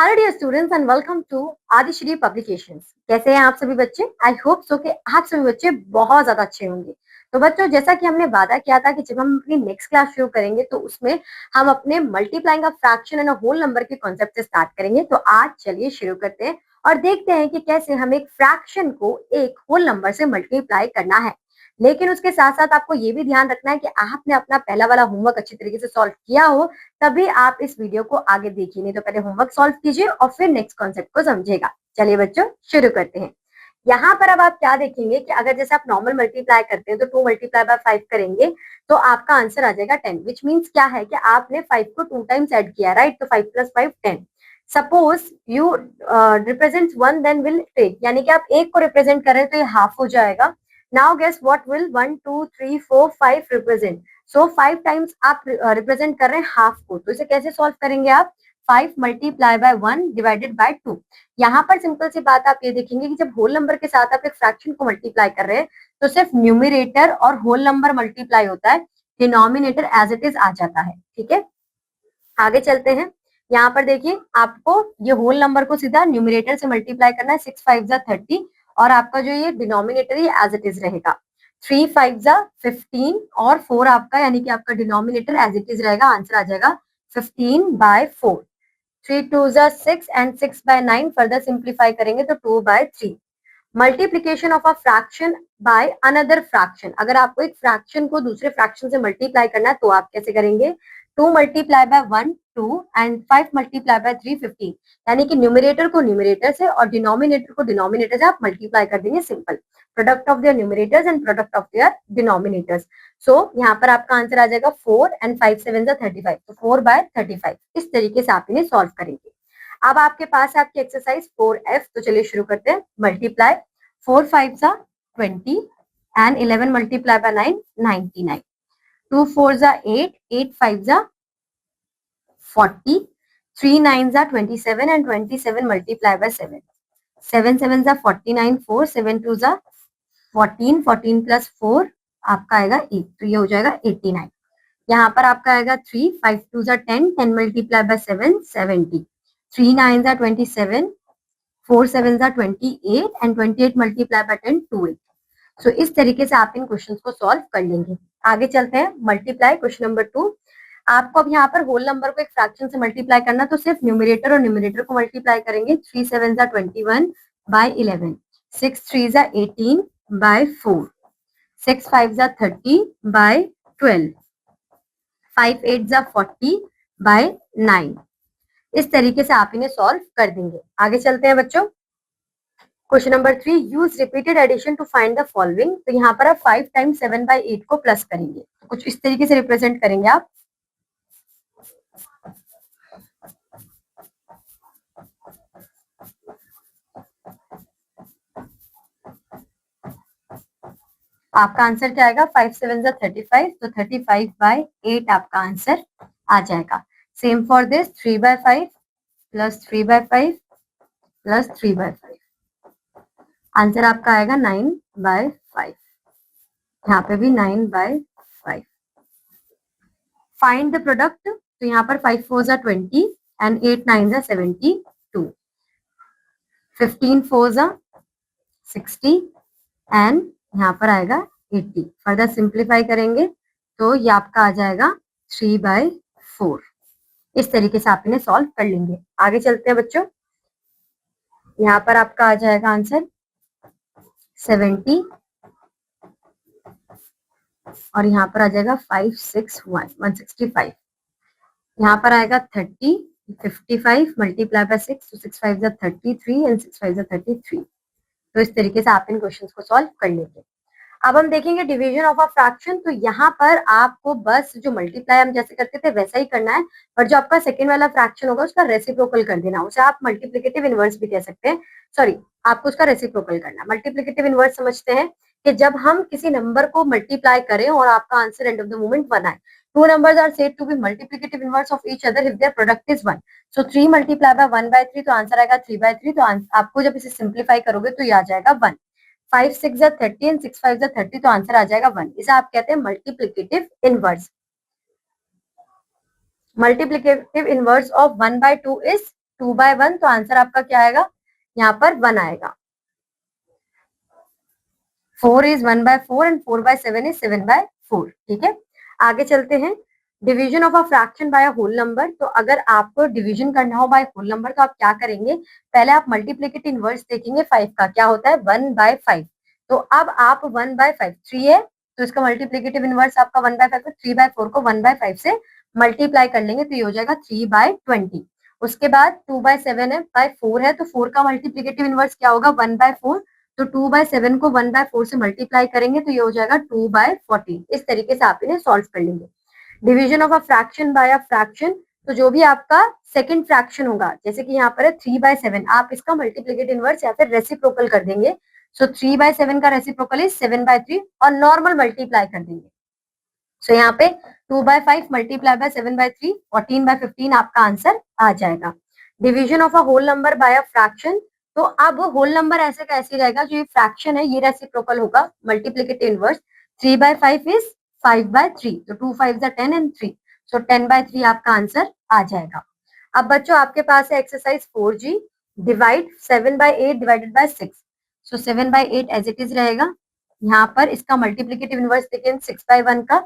Hello dear students and welcome to Adishri publications. कैसे हैं आप सभी बच्चे? आई होप सो कि आप सभी बच्चे बहुत ज्यादा अच्छे होंगे। तो बच्चों, जैसा कि हमने वादा किया था कि जब हम अपनी नेक्स्ट क्लास शुरू करेंगे तो उसमें हम अपने multiplying of fraction and whole number के कॉन्सेप्ट से स्टार्ट करेंगे। तो आज चलिए शुरू करते हैं और देखते हैं कि कैसे हम एक फ्रैक्शन को एक होल नंबर से मल्टीप्लाई करना है। लेकिन उसके साथ साथ आपको ये भी ध्यान रखना है कि आपने अपना पहला वाला होमवर्क अच्छी तरीके से सॉल्व किया हो, तभी आप इस वीडियो को आगे देखिए। नहीं तो पहले होमवर्क सॉल्व कीजिए और फिर नेक्स्ट कॉन्सेप्ट को समझेगा। चलिए बच्चों शुरू करते हैं। यहाँ पर अब आप क्या देखेंगे कि अगर जैसे आप नॉर्मल मल्टीप्लाई करते हैं तो 2 मल्टीप्लाई बाय 5 करेंगे तो आपका आंसर आ जाएगा 10, विच मीन्स क्या है कि आपने 5 को 2 टाइम्स ऐड किया, राइट? तो 5 + 5 10। Suppose you represent 1 then will take, यानी कि आप एक को रिप्रेजेंट कर रहे हैं तो ये हाफ हो जाएगा। Now guess what will 1 2 3 4 5 represent. So 5 times आप रिप्रेजेंट कर रहे हैं हाफ को, तो इसे कैसे सॉल्व करेंगे आप? 5 मल्टीप्लाई बाय 1 डिवाइडेड बाय 2। यहाँ पर सिंपल सी बात आप ये देखेंगे कि जब होल नंबर के साथ आप एक फ्रैक्शन को मल्टीप्लाई कर रहे हैं तो सिर्फ न्यूमरेटर और होल नंबर मल्टीप्लाई होता है, डिनोमिनेटर एज इट इज आ जाता है। ठीक है, आगे चलते हैं। यहाँ पर देखिए, आपको ये होल नंबर को सीधा न्यूमरेटर से मल्टीप्लाई करना है। 6 5 जा 30 और आपका जो ये डिनोमिनेटर है एज इट इज रहेगा। 3 5 जा 15 और 4 आपका, यानी कि आपका डिनोमिनेटर एज इट इज रहेगा। आंसर आ जाएगा 15/4। 3 2 जा 6 एंड 6/9 फर्दर सिंप्लीफाई करेंगे तो 2/3। Multiplication of a fraction by another fraction, अगर आपको एक फ्रैक्शन को दूसरे फ्रैक्शन से मल्टीप्लाई करना है तो आप कैसे करेंगे? 2 multiply by 1 2 and 5 multiply by 3 15, यानी कि न्यूमरेटर को न्यूमरेटर से और डिनोमिनेटर को डिनोमिनेटर से आप मल्टीप्लाई कर देंगे। Simple product of their numerators and product of their denominators. So यहाँ पर आपका आंसर आ जाएगा 4 एंड 5 7 जा 35, तो 4/35। इस तरीके से आप इन्हें सॉल्व करेंगे। अब आपके पास है आपकी एक्सरसाइज 4F। तो चलिए शुरू करते हैं। मल्टीप्लाई 4 5 जा 20 एंड 11 मल्टीप्लाई बाय 9 99। 2 4 जा 8 8 5 जा 40, 3 9 जा 27 एंड 27 मल्टीप्लाई बाय 7। 7 7 जा 49, 4 7 2 जा 14, 14 + 4 आपका आएगा 8, तो ये हो जाएगा 89। यहाँ पर आपका आएगा 3 5 2 जा 10 10 मल्टीप्लाई बाय 7 70, 3 9 जा 27, 4 7 जा 28 एंड 28 मल्टीप्लाई बाय 10 28। सो इस तरीके से आप इन क्वेश्चंस को सॉल्व कर लेंगे। आगे चलते हैं। Multiply question number 2। आपको अब यहाँ पर होल नंबर को एक फ्रैक्शन से मल्टीप्लाई करना, तो सिर्फ न्यूमरेटर और न्यूमरेटर को मल्टीप्लाई करेंगे। 3 7 जा 21/11, 6 3 जा 18/4, 6 5 जा 30/12, 5 8 जा 40/9। इस तरीके से आप इन्हें सॉल्व कर देंगे। आगे चलते हैं बच्चों। Question number 3, use repeated addition to find the following. तो यहाँ पर आप 5 टाइम्स 7/8 को प्लस करेंगे, तो कुछ इस तरीके से रिप्रेजेंट करेंगे आप। आपका आंसर क्या आएगा? 5 7 जा 35, तो 35/8 आपका आंसर आ जाएगा। Same for this 3/5 plus 3/5 plus 3/5, answer आपका आएगा 9/5। यहाँ पे भी 9/5। Find the product. तो यहाँ पर 5 4 जा 20 एंड 8 9 जा 72, 15 4 जा 60 एंड यहाँ पर आएगा 80। फर्दर सिंप्लीफाई करेंगे तो ये आपका आ जाएगा 3/4। इस तरीके से आप इन्हें सॉल्व कर लेंगे। आगे चलते हैं बच्चों। यहाँ पर आपका आ जाएगा आंसर 70 और यहाँ पर आ जाएगा 5 6 1 165। यहाँ पर आएगा 30 55 मल्टीप्लाई बाय 6, तो 6 5 जा 33 एंड 6 5 जा 33। तो इस तरीके से आप इन क्वेश्चंस को सॉल्व कर लेंगे। अब हम देखेंगे डिवीजन ऑफ अ फ्रैक्शन। तो यहाँ पर आपको बस जो मल्टीप्लाई हम जैसे करते थे वैसा ही करना है, पर जो आपका सेकंड वाला फ्रैक्शन होगा उसका रेसिप्रोकल कर देना। उसे आप मल्टीप्लिकेटिव इनवर्स भी कह सकते हैं। सॉरी, आपको उसका रेसिप्रोकल करना। मल्टीप्लिकेटिव इनवर्स समझते हैं कि जब हम किसी नंबर को मल्टीप्लाई करें और आपका answer end of the moment 1 आए, two numbers are said to be multiplicative inverse of each other if their product is 1. So 3 multiply by 1/3, तो आंसर आएगा 3/3। तो आपको जब इसे सिंप्लीफाई करोगे तो ये आ जाएगा 1। 5 6 जा 30 एंड 6 5 जा 30, तो आंसर आ जाएगा 1। इसे आप कहते हैं multiplicative inverse. Multiplicative inverse of 1/2 is 2/1, तो आंसर आपका क्या आएगा, यहाँ पर 1 आएगा। 4 is 1/4 and 4/7 is 7/4। ठीक है, आगे चलते हैं। Division of a fraction by a whole number. तो अगर आपको डिवीजन करना हो बाय होल नंबर तो आप क्या करेंगे, पहले आप मल्टीप्लिकेटिव इनवर्स देखेंगे 5 का, क्या होता है 1/5। तो अब आप 1/5 3 है तो इसका मल्टीप्लिकेटिव इनवर्स आपका 1/5 है, 3/4 को 1/5 से मल्टीप्लाई कर लेंगे तो ये हो जाएगा 3/20। उसके बाद 2/7 है, बाय 4 है तो 4 का मल्टीप्लिकेटिव इनवर्स क्या होगा 1/4, तो 2/7 को 1/4 से मल्टीप्लाई करेंगे तो ये हो जाएगा 2/14। इस तरीके से आप इन्हें सॉल्व कर लेंगे। Division of a fraction by a fraction, तो जो भी आपका सेकंड फ्रैक्शन होगा, जैसे कि यहाँ पर है 3/7, आप इसका मल्टीप्लिकेटिव इनवर्स या फिर रेसिप्रोकल कर देंगे। सो 3/7 का रेसिप्रोकल इज 7/3 और नॉर्मल मल्टीप्लाई कर देंगे। सो यहाँ पे 2/5 मल्टीप्लाई बाय 7/3, 14/15 आपका आंसर आ जाएगा। Division of a whole number by a fraction, तो अब होल नंबर ऐसे कैसे रहेगा, जो ये फ्रैक्शन है ये रेसिप्रोकल होगा मल्टीप्लिकेटिव इनवर्स। 3/5 इज 5/3, तो 2 5 10 एंड 3, सो 10/3 आपका आंसर आ जाएगा। अब बच्चों आपके पास है exercise 4G, divide 7/8 divided by 6। So 7/8 as it is रहेगा। यहाँ पर इसका मल्टीप्लिकेटिव इनवर्स देखें 6/1 का,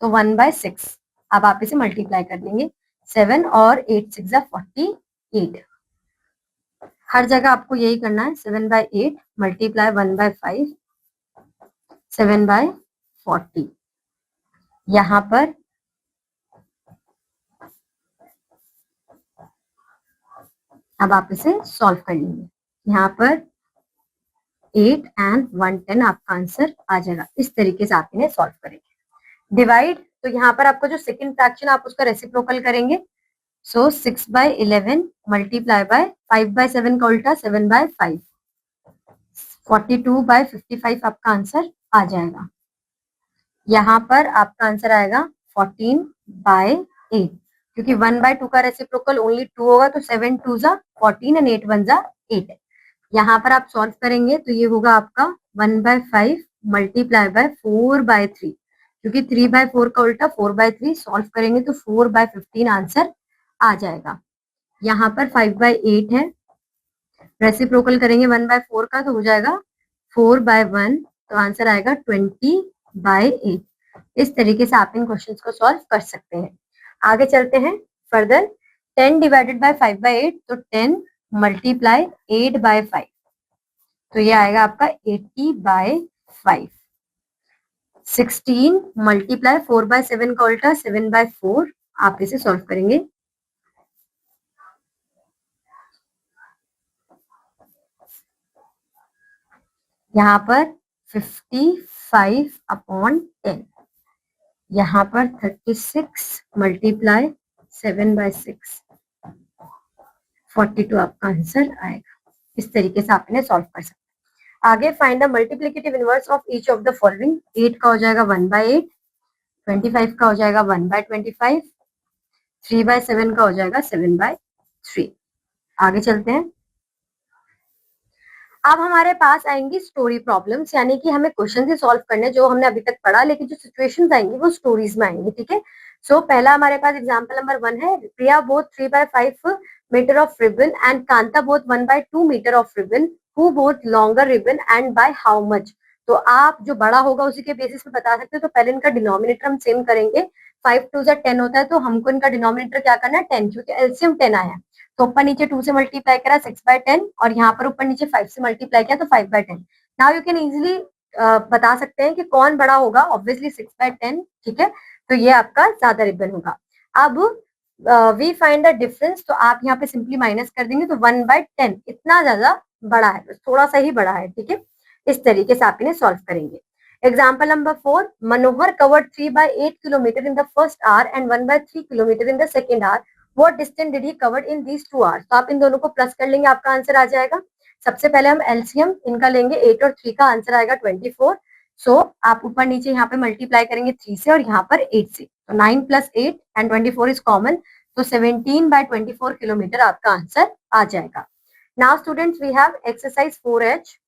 तो 1/6। अब आप इसे मल्टीप्लाई कर लेंगे, 7 और 8 6 48। हर जगह आपको यही करना है, 7/8 मल्टीप्लाई 1/5, 7/40। यहाँ पर अब आप इसे सॉल्व कर लेंगे, यहाँ पर 8 एंड 110 आपका आंसर आ जाएगा। इस तरीके से आप इन्हें सॉल्व करेंगे। डिवाइड, तो यहाँ पर आपको जो सेकंड फ्रैक्शन आप उसका रेसिप्रोकल करेंगे। सो 6/11 मल्टीप्लाई बाय 5/7 का उल्टा 7/5, 42/55 आपका आंसर आ जाएगा। यहाँ पर आपका आंसर आएगा 14/8, क्योंकि 1/2 का रेसिप्रोकल ओनली 2 होगा, तो 7 2 14 एंड 8 1 8। यहाँ पर आप सॉल्व करेंगे तो ये होगा आपका 1/5 मल्टीप्लाई बाय 4/3, क्योंकि 3/4 का उल्टा 4/3, सॉल्व करेंगे तो 4/15 आंसर आ जाएगा। यहाँ पर 5/8 है, रेसिप्रोकल करेंगे 1/4 का तो हो जाएगा 4/1, तो आंसर आएगा 20/8। इस तरीके से आप इन क्वेश्चंस को सॉल्व कर सकते हैं। आगे चलते हैं फर्दर। 10 डिवाइडेड बाय 5/8, तो 10 मल्टीप्लाई 8/5, तो ये आएगा आपका 80/5। 16 मल्टीप्लाई 4/7 का उल्टा 7/4, आप इसे सॉल्व करेंगे। यहाँ पर 55/10, यहाँ पर 36 मल्टीप्लाई 7/6, 42 आपका आंसर आएगा। इस तरीके से आप इन्हें सॉल्व कर सकते हैं। आगे find the multiplicative inverse of each of the following. 8 का हो जाएगा 1/8, 25 का हो जाएगा 1/25, 3/7 का हो जाएगा 7/3। आगे चलते हैं। अब हमारे पास आएंगी स्टोरी प्रॉब्लम्स, यानी कि हमें क्वेश्चन ही सॉल्व करने जो हमने अभी तक पढ़ा, लेकिन जो सिचुएशंस आएंगी वो स्टोरीज में आएंगी। ठीक है, सो पहला हमारे पास एग्जांपल नंबर 1 है, Priya bought 3/5 metre of ribbon and Kanta bought 1/2 metre of ribbon, who bought longer ribbon and by how much. तो आप जो बड़ा होगा उसी के बेसिस पे बता सकते हो। तो पहले इनका डिनोमिनेटर हम सेम करेंगे, 5 2 10 होता है, तो हमको इनका डिनोमिनेटर क्या करना है 10, क्योंकि एलसीएम 10 आया है। तो ऊपर नीचे 2 से मल्टीप्लाई करा 6/10, और यहाँ पर ऊपर नीचे 5 से मल्टीप्लाई किया तो 5/10। नाउ यू कैन इजिली बता सकते हैं कि कौन बड़ा होगा, ऑब्वियसली 6/10। ठीक है, तो ये आपका ज्यादा रिबन होगा। अब वी फाइंड द डिफरेंस, तो आप यहाँ पे सिंपली माइनस कर देंगे, तो 1/10 इतना ज्यादा बड़ा है, बस थोड़ा सा ही बड़ा है। ठीक है, इस तरीके से आप इन्हें सॉल्व करेंगे। Example number 4, Manohar covered 3/8 kilometre in the first hour and 1/3 kilometre in the second hour, what distance did he covered in these 2 hours. तो आप इन दोनों को प्लस कर लेंगे, आपका आंसर आ जाएगा। सबसे पहले हम एलसीएम इनका लेंगे, 8 और 3 का आंसर आएगा 24। सो आप ऊपर नीचे यहाँ पे मल्टीप्लाई करेंगे 3 से और यहाँ पर 8 से, तो 9 + 8 एंड 24 इज कॉमन, तो 17/24 किलोमीटर आपका आंसर आ जाएगा। Now students we have exercise 4H,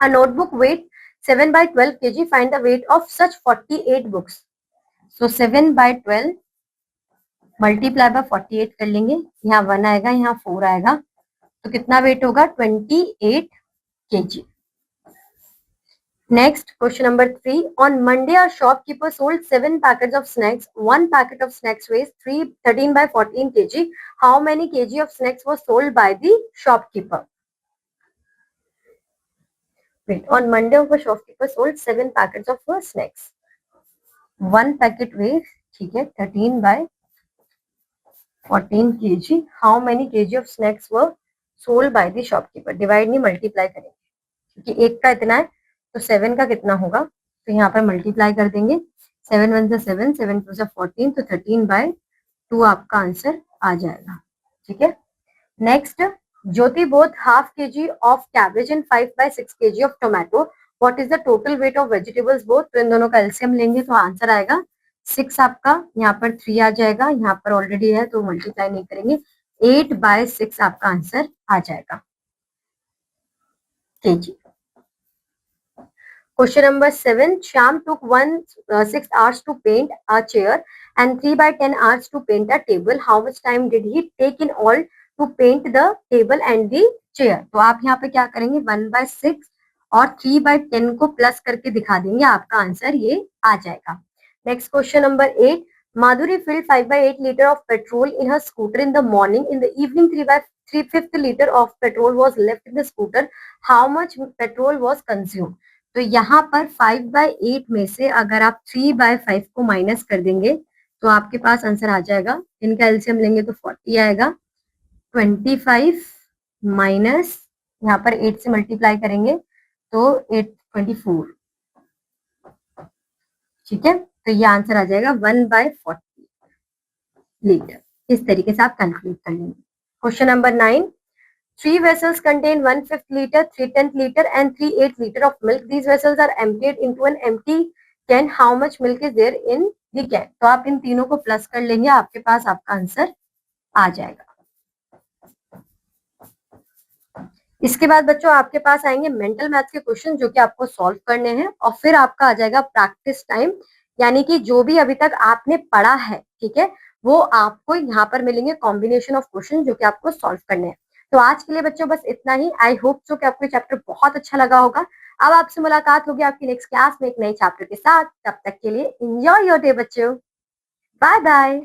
a notebook weight 7/12 kg, find the weight of such 48 books. So 7/12 multiply by 48 कर लेंगे, यहाँ 1 आएगा, यहाँ 4 आएगा, तो कितना वेट होगा 28 kg. Next, question number 3. On Monday, a shopkeeper sold 7 packets of snacks. One packet of snacks weighs 13 by 14 kg. How many kg of snacks was sold by the shopkeeper? Wait, on Monday, a shopkeeper sold 7 packets of snacks. One packet weighs, ठीक है, 13 by 14 kg. How many kg of snacks were sold by the shopkeeper? Divide नहीं multiply करेंगे, क्योंकि एक का इतना है, तो 7 का कितना होगा, तो यहाँ पर मल्टीप्लाई कर देंगे. 7 1 से 7, 7 2 से 14, तो 13 by 2 आपका आंसर आ जाएगा. ठीक है. Next, Jyoti both half kg of cabbage and 5 by 6 kg of tomato. What is the total weight of vegetables both? तो इन दोनों का एलसीएम लेंगे तो आंसर आएगा 6 आपका, यहाँ पर 3 आ जाएगा, यहाँ पर ऑलरेडी है तो मल्टीप्लाई नहीं करेंगे. 8 by 6 आपका आंसर आ जाएगा kg. Question number 7. Shyam took 6 hours to paint a chair and 3 by 10 hours to paint a table. How much time did he take in all to paint the table and the chair? तो आप यहाँ पे क्या करेंगे, 1 by 6 और 3 by 10 को plus करके दिखा देंगे, आपका आंसर ये आ जाएगा. Next, question number 8. Madhuri filled 5 by 8 liter of petrol in her scooter in the morning. In the evening, 3 by 3/5 liter of petrol was left in the scooter. How much petrol was consumed? तो यहाँ पर 5 by 8 में से अगर आप 3 by 5 को minus कर देंगे तो आपके पास आंसर आ जाएगा. इनका एलसीएम लेंगे तो 40 आएगा. 25 माइनस यहाँ पर 8 से मल्टीप्लाई करेंगे तो 8 24. ठीक है, तो ये आंसर आ जाएगा 1 by 40 लीटर. इस तरीके से आप कैलकुलेट कर लेंगे. Question number 9. 3 vessels contain 1/5 liter, 3/10 liter and 3/8 liter of milk. These vessels are emptied into an empty can. How much milk is there in the can? तो आप इन तीनों को प्लस कर लेंगे, आपके पास आपका आंसर आ जाएगा. इसके बाद बच्चों आपके पास आएंगे मेंटल मैथ के क्वेश्चन जो कि आपको सॉल्व करने हैं, और फिर आपका आ जाएगा प्रैक्टिस टाइम, यानी कि जो भी अभी तक आपने पढ़ा है, ठीक है, वो आपको यहाँ पर मिलेंगे कॉम्बिनेशन ऑफ क्वेश्चन जो कि आपको सॉल्व करने हैं. तो आज के लिए बच्चों बस इतना ही. आई होप सो कि आपको चैप्टर बहुत अच्छा लगा होगा. अब आपसे मुलाकात होगी आपकी नेक्स्ट क्लास में एक नए चैप्टर के साथ. तब तक के लिए एंजॉय योर डे बच्चों. Bye bye.